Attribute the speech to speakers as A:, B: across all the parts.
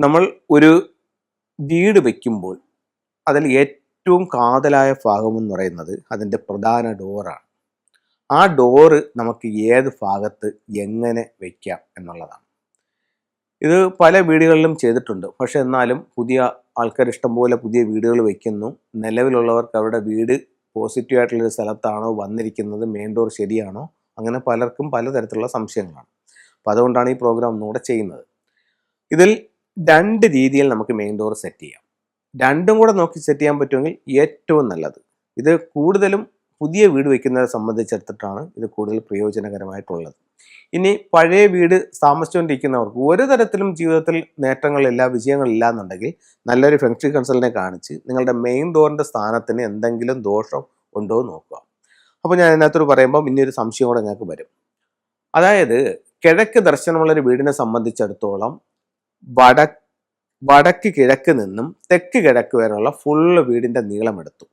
A: നമ്മൾ ഒരു വീട് വയ്ക്കുമ്പോൾ അതിൽ ഏറ്റവും കാതലായ ഭാഗമെന്ന് പറയുന്നത് അതിൻ്റെ പ്രധാന ഡോറാണ്. ആ ഡോറ് നമുക്ക് ഏത് ഭാഗത്ത് എങ്ങനെ വയ്ക്കാം എന്നുള്ളതാണ്. ഇത് പല വീടുകളിലും ചെയ്തിട്ടുണ്ട്. പക്ഷെ എന്നാലും പുതിയ ആൾക്കാർ ഇഷ്ടംപോലെ പുതിയ വീടുകൾ വയ്ക്കുന്നു. നിലവിലുള്ളവർക്ക് അവരുടെ വീട് പോസിറ്റീവായിട്ടുള്ളൊരു സ്ഥലത്താണോ വന്നിരിക്കുന്നത്, മെയിൻ ഡോർ ശരിയാണോ, അങ്ങനെ പലർക്കും പലതരത്തിലുള്ള സംശയങ്ങളാണ്. അപ്പോൾ അതുകൊണ്ടാണ് ഈ പ്രോഗ്രാം ഒന്നുകൂടെ ചെയ്യുന്നത്. ഇതിൽ 2 രീതിയിൽ നമുക്ക് മെയിൻ ഡോർ സെറ്റ് ചെയ്യാം. രണ്ടും കൂടെ നോക്കി സെറ്റ് ചെയ്യാൻ പറ്റുമെങ്കിൽ ഏറ്റവും നല്ലത്. ഇത് കൂടുതലും പുതിയ വീട് വയ്ക്കുന്നവരെ സംബന്ധിച്ചിടത്തിട്ടാണ് ഇത് കൂടുതൽ പ്രയോജനകരമായിട്ടുള്ളത്. ഇനി പഴയ വീട് താമസിച്ചുകൊണ്ടിരിക്കുന്നവർക്ക് ഒരു തരത്തിലും ജീവിതത്തിൽ നേട്ടങ്ങളില്ല, വിജയങ്ങളില്ല എന്നുണ്ടെങ്കിൽ നല്ലൊരു ഫെങ്ഷി കൺസൾട്ടിനെ കാണിച്ച് നിങ്ങളുടെ മെയിൻ ഡോറിൻ്റെ സ്ഥാനത്തിന് എന്തെങ്കിലും ദോഷം ഉണ്ടോ എന്ന് നോക്കുക. അപ്പോൾ ഞാൻ അതിനകത്തോട് പറയുമ്പോൾ ഇനിയൊരു സംശയം കൂടെ ഞങ്ങൾക്ക് വരും. അതായത് കിഴക്ക് ദർശനമുള്ളൊരു വീടിനെ സംബന്ധിച്ചിടത്തോളം വടക്ക് കിഴക്ക് നിന്നും തെക്ക് കിഴക്ക് വരെയുള്ള ഫുള്ള് വീടിൻ്റെ നീളം എടുത്തു.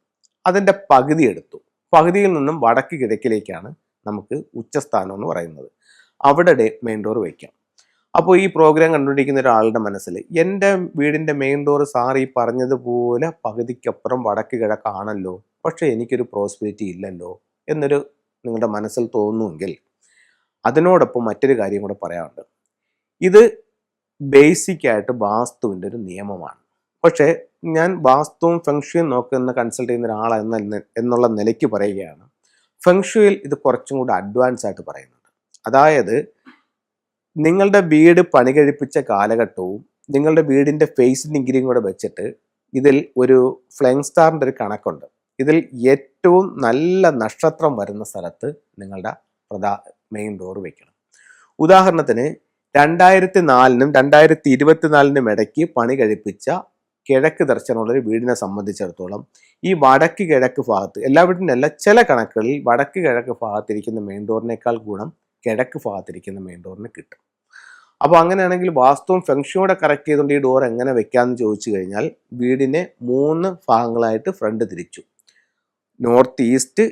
A: അതിൻ്റെ പകുതി എടുത്തു. പകുതിയിൽ നിന്നും വടക്ക് കിഴക്കിലേക്കാണ് നമുക്ക് ഉച്ചസ്ഥാനം എന്ന് പറയുന്നത്. അവിടെ മെയിൻ ഡോർ വയ്ക്കാം. അപ്പോൾ ഈ പ്രോഗ്രാം കണ്ടുപിടിക്കുന്ന ഒരാളുടെ മനസ്സിൽ എൻ്റെ വീടിൻ്റെ മെയിൻ ഡോർ സാർ ഈ പറഞ്ഞതുപോലെ പകുതിക്കപ്പുറം വടക്ക് കിഴക്കാണല്ലോ, പക്ഷേ എനിക്കൊരു പ്രോസ്പെരിറ്റി ഇല്ലല്ലോ എന്നൊരു നിങ്ങളുടെ മനസ്സിൽ തോന്നുമെങ്കിൽ അതിനോടൊപ്പം മറ്റൊരു കാര്യം കൂടെ പറയാനുണ്ട്. ഇത് ബേസിക്കായിട്ട് വാസ്തുവിൻ്റെ ഒരു നിയമമാണ്. പക്ഷേ ഞാൻ വാസ്തുവും ഫെങ്ഷുയും നോക്കുന്ന കൺസൾട്ട് ചെയ്യുന്ന ഒരാളെന്ന എന്നുള്ള നിലയ്ക്ക് പറയുകയാണ്, ഫെങ്ഷുയിൽ ഇത് കുറച്ചും കൂടി അഡ്വാൻസ് ആയിട്ട് പറയുന്നുണ്ട്. അതായത് നിങ്ങളുടെ വീട് പണി കഴിപ്പിച്ച കാലഘട്ടവും നിങ്ങളുടെ വീടിൻ്റെ ഫേസ് ഡിഗ്രിയും കൂടെ വെച്ചിട്ട് ഇതിൽ ഒരു ഫ്ലൈങ് സ്റ്റാറിൻ്റെ ഒരു കണക്കുണ്ട്. ഇതിൽ ഏറ്റവും നല്ല നക്ഷത്രം വരുന്ന സ്ഥലത്ത് നിങ്ങളുടെ മെയിൻ ഡോർ വയ്ക്കണം. ഉദാഹരണത്തിന് 2004-നും 2024-നും ഇടയ്ക്ക് പണി കഴിപ്പിച്ച കിഴക്ക് ദർശനമുള്ളൊരു വീടിനെ സംബന്ധിച്ചിടത്തോളം ഈ വടക്ക് കിഴക്ക് ഭാഗത്ത്, എല്ലാ വീടിനല്ല, ചില കണക്കുകളിൽ വടക്ക് കിഴക്ക് ഭാഗത്തിരിക്കുന്ന മെയിൻ ഡോറിനേക്കാൾ ഗുണം കിഴക്ക് ഭാഗത്തിരിക്കുന്ന മെയിൻ ഡോറിന് കിട്ടും. അപ്പോൾ അങ്ങനെയാണെങ്കിൽ വാസ്തുവും ഫെങ്ഷും കറക്റ്റ് ചെയ്തുകൊണ്ട് ഈ ഡോർ എങ്ങനെ വെക്കാമെന്ന് ചോദിച്ചു കഴിഞ്ഞാൽ വീടിനെ 3 ഭാഗങ്ങളായിട്ട് ഫ്രണ്ട് തിരിച്ചു. North east,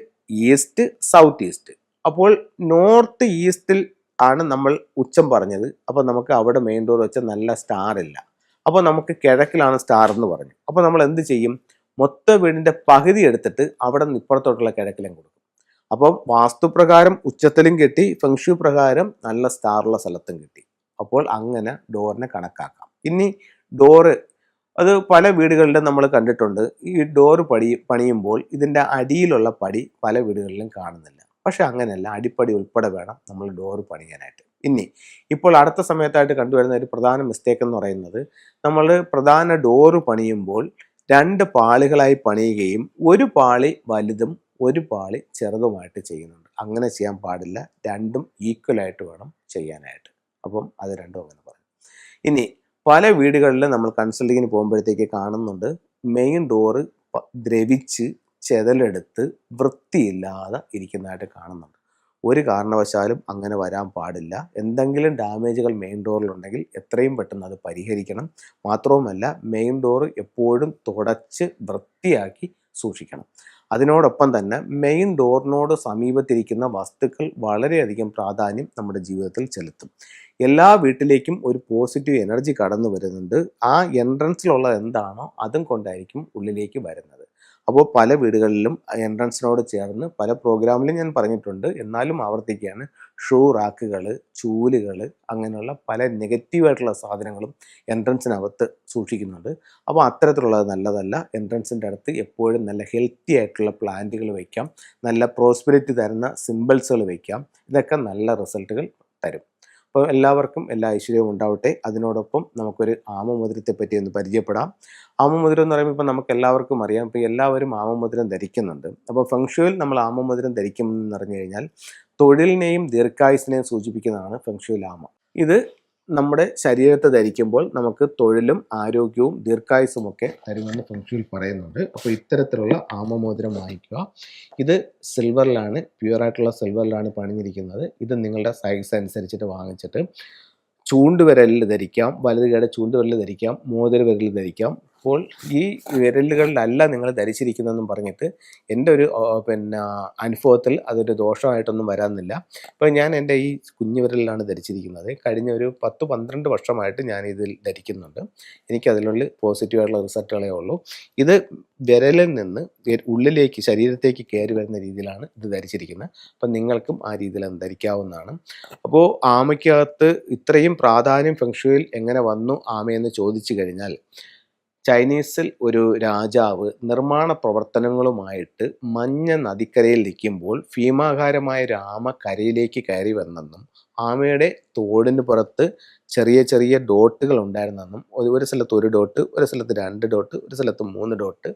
A: east, south east. അപ്പോൾ നോർത്ത് ഈസ്റ്റിൽ ആണ് നമ്മൾ ഉച്ചം പറഞ്ഞത്. അപ്പോൾ നമുക്ക് അവിടെ മെയിൻ ഡോർ വെച്ച നല്ല സ്റ്റാർ ഇല്ല. അപ്പോൾ നമുക്ക് കിഴക്കിലാണ് സ്റ്റാർ എന്ന് പറഞ്ഞു. അപ്പോൾ നമ്മൾ എന്ത് ചെയ്യും? മൊത്തം വീടിൻ്റെ പകുതി എടുത്തിട്ട് അവിടെ നിന്ന് ഇപ്പുറത്തോട്ടുള്ള കിഴക്കിലും കൊടുക്കും. അപ്പം വാസ്തുപ്രകാരം ഉച്ചത്തിലും കിട്ടി, ഫെങ്ഷു പ്രകാരം നല്ല സ്റ്റാറുള്ള സ്ഥലത്തും കിട്ടി. അപ്പോൾ അങ്ങനെ ഡോറിനെ കണക്കാക്കാം. ഇനി ഡോറ് അത് പല വീടുകളിലും നമ്മൾ കണ്ടിട്ടുണ്ട്. ഈ ഡോറ് പണിയുമ്പോൾ ഇതിൻ്റെ അടിയിലുള്ള പടി പല വീടുകളിലും കാണുന്നില്ല. പക്ഷെ അങ്ങനെയല്ല, അടിപ്പടി ഉൾപ്പെടെ വേണം നമ്മൾ ഡോറ് പണിയാനായിട്ട്. ഇപ്പോൾ അടുത്ത സമയത്തായിട്ട് കണ്ടുവരുന്ന ഒരു പ്രധാന മിസ്റ്റേക്ക് എന്ന് പറയുന്നത്, നമ്മൾ പ്രധാന ഡോറ് പണിയുമ്പോൾ 2 പാളികളായി പണിയുകയും ഒരു പാളി വലുതും ഒരു പാളി ചെറുതുമായിട്ട് ചെയ്യുന്നുണ്ട്. അങ്ങനെ ചെയ്യാൻ പാടില്ല. രണ്ടും ഈക്വലായിട്ട് വേണം ചെയ്യാനായിട്ട്. അപ്പം അത് രണ്ടും അങ്ങനെ പറയും. പല വീടുകളിലും നമ്മൾ കൺസൾട്ടിങ്ങിന് പോകുമ്പോഴത്തേക്ക് കാണുന്നുണ്ട് മെയിൻ ഡോറ് ദ്രവിച്ച് ചെതലെടുത്ത് വൃത്തിയില്ലാതെ ഇരിക്കുന്നതായിട്ട് കാണുന്നുണ്ട്. ഒരു കാരണവശാലും അങ്ങനെ വരാൻ പാടില്ല. എന്തെങ്കിലും ഡാമേജുകൾ മെയിൻ ഡോറിലുണ്ടെങ്കിൽ എത്രയും പെട്ടെന്ന് അത് പരിഹരിക്കണം. മാത്രവുമല്ല മെയിൻ ഡോറ് എപ്പോഴും തുടച്ച് വൃത്തിയാക്കി സൂക്ഷിക്കണം. അതിനോടൊപ്പം തന്നെ മെയിൻ ഡോറിനോട് സമീപത്തിരിക്കുന്ന വസ്തുക്കൾ വളരെയധികം പ്രാധാന്യം നമ്മുടെ ജീവിതത്തിൽ ചെലുത്തും. എല്ലാ വീട്ടിലേക്കും ഒരു പോസിറ്റീവ് എനർജി കടന്നു വരുന്നുണ്ട്. ആ എൻട്രൻസിലുള്ളത് എന്താണോ അതും കൊണ്ടായിരിക്കും ഉള്ളിലേക്ക് വരുന്നത്. അപ്പോൾ പല വീടുകളിലും എൻട്രൻസിനോട് ചേർന്ന് പല പ്രോഗ്രാമിലും ഞാൻ പറഞ്ഞിട്ടുണ്ട്, എന്നാലും ആവർത്തിക്കുകയാണ്, ഷൂ റാക്കുകൾ, ചൂലുകൾ, അങ്ങനെയുള്ള പല നെഗറ്റീവായിട്ടുള്ള സാധനങ്ങളും എൻട്രൻസിനകത്ത് സൂക്ഷിക്കുന്നുണ്ട്. അപ്പോൾ അത്തരത്തിലുള്ളത് നല്ലതല്ല. എൻട്രൻസിൻ്റെ അടുത്ത് എപ്പോഴും നല്ല ഹെൽത്തി ആയിട്ടുള്ള പ്ലാന്റുകൾ വയ്ക്കാം, നല്ല പ്രോസ്പെരിറ്റി തരുന്ന സിമ്പിൾസുകൾ വയ്ക്കാം. ഇതൊക്കെ നല്ല റിസൾട്ടുകൾ തരും. അപ്പോൾ എല്ലാവർക്കും എല്ലാ ഐശ്വര്യവും ഉണ്ടാവട്ടെ. അതിനോടൊപ്പം നമുക്കൊരു ആമമുദ്രത്തെ പറ്റി ഒന്ന് പരിചയപ്പെടാം. ആമമുദ്രം എന്ന് പറയുമ്പോൾ ഇപ്പോൾ നമുക്ക് എല്ലാവർക്കും അറിയാം, ഇപ്പോൾ എല്ലാവരും ആമമുദ്രം ധരിക്കുന്നുണ്ട്. അപ്പോൾ ഫെങ്ഷുയിൽ നമ്മൾ ആമമുദ്രം ധരിക്കുമെന്ന് പറഞ്ഞു കഴിഞ്ഞാൽ തൊഴിലിനെയും ദീർഘായുസിനെയും സൂചിപ്പിക്കുന്നതാണ് ഫെങ്ഷുയിൽ ആമ. ഇത് നമ്മുടെ ശരീരത്തെ ധരിക്കുമ്പോൾ നമുക്ക് തൊഴിലും ആരോഗ്യവും ദീർഘായുസും ഒക്കെ തരുമെന്ന് ഫെങ്ഷുയിൽ പറയുന്നുണ്ട്. അപ്പോൾ ഇത്തരത്തിലുള്ള ആമമോതിരം വാങ്ങിക്കുക. ഇത് സിൽവറിലാണ്, പ്യുവറായിട്ടുള്ള സിൽവറിലാണ് പണിഞ്ഞിരിക്കുന്നത്. ഇത് നിങ്ങളുടെ സൈസ് അനുസരിച്ചിട്ട് വാങ്ങിച്ചിട്ട് ചൂണ്ടുവിരലിൽ ധരിക്കാം, വലത് കൈയുടെ ചൂണ്ടുവിരലിൽ ധരിക്കാം, മോതിര വിരലിൽ ധരിക്കാം, അപ്പോൾ ഈ വിരലുകളിലല്ല നിങ്ങൾ ധരിച്ചിരിക്കുന്നതെന്നും പറഞ്ഞിട്ട് എൻ്റെ ഒരു പിന്നെ അനുഭവത്തിൽ അതൊരു ദോഷമായിട്ടൊന്നും വരാനില്ല. ഇപ്പോൾ ഞാൻ എൻ്റെ ഈ കുഞ്ഞു വിരലിലാണ് ധരിച്ചിരിക്കുന്നത്. കഴിഞ്ഞ ഒരു 10-12 വർഷമായിട്ട് ഞാൻ ഇതിൽ ധരിക്കുന്നുണ്ട്. എനിക്കതിനുള്ളിൽ പോസിറ്റീവായിട്ടുള്ള റിസൾട്ടുകളേ ഉള്ളൂ. ഇത് വിരലിൽ നിന്ന് ഉള്ളിലേക്ക് ശരീരത്തേക്ക് കയറി വരുന്ന രീതിയിലാണ് ഇത് ധരിച്ചിരിക്കുന്നത്. അപ്പം നിങ്ങൾക്കും ആ രീതിയിൽ അത് ധരിക്കാവുന്നതാണ്. അപ്പോൾ ആമയ്ക്കകത്ത് ഇത്രയും പ്രാധാന്യം ഫെങ്ഷുയിൽ എങ്ങനെ വന്നു ആമയെന്ന് ചോദിച്ചു കഴിഞ്ഞാൽ, ചൈനീസിൽ ഒരു രാജാവ് നിർമ്മാണ പ്രവർത്തനങ്ങളുമായിട്ട് മഞ്ഞ നദിക്കരയിൽ നിൽക്കുമ്പോൾ ഭീമാകാരമായ ഒരു ആമ കരയിലേക്ക് കയറി വന്നെന്നും ആമയുടെ തോടിന് പുറത്ത് ചെറിയ ചെറിയ ഡോട്ടുകൾ ഉണ്ടായിരുന്നെന്നും, ഒരു സ്ഥലത്ത് 1 ഡോട്ട്, ഒരു സ്ഥലത്ത് 2 ഡോട്ട്, ഒരു സ്ഥലത്ത് 3 ഡോട്ട്.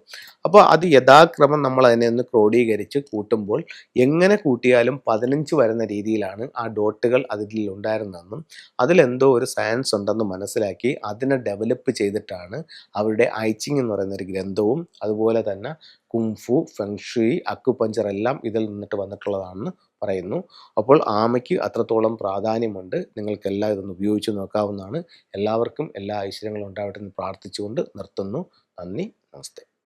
A: അപ്പോൾ അത് യഥാക്രമം നമ്മൾ അതിനെ ഒന്ന് ക്രോഡീകരിച്ച് കൂട്ടുമ്പോൾ എങ്ങനെ കൂട്ടിയാലും 15 വരുന്ന രീതിയിലാണ് ആ ഡോട്ടുകൾ അതിൽ ഉണ്ടായിരുന്നെന്നും അതിലെന്തോ ഒരു സയൻസ് ഉണ്ടെന്ന് മനസ്സിലാക്കി അതിനെ ഡെവലപ്പ് ചെയ്തിട്ടാണ് അവരുടെ ഐച്ചിങ് എന്ന് പറയുന്ന ഒരു ഗ്രന്ഥവും അതുപോലെ തന്നെ കുംഫു, ഫെങ്ഷുയി, അക്കുപഞ്ചർ എല്ലാം ഇതിൽ നിന്നിട്ട് വന്നിട്ടുള്ളതാണെന്ന് പറയുന്നു. അപ്പോൾ ആമയ്ക്ക് അത്രത്തോളം പ്രാധാന്യമുണ്ട്. നിങ്ങൾക്കെല്ലാം ഇതൊന്ന് ഉപയോഗിച്ച് നോക്കാവുന്നതാണ്. എല്ലാവർക്കും എല്ലാ ഐശ്വര്യങ്ങളും ഉണ്ടാവട്ടെ എന്ന് പ്രാർത്ഥിച്ചുകൊണ്ട് നിർത്തുന്നു. നന്ദി, നമസ്തേ.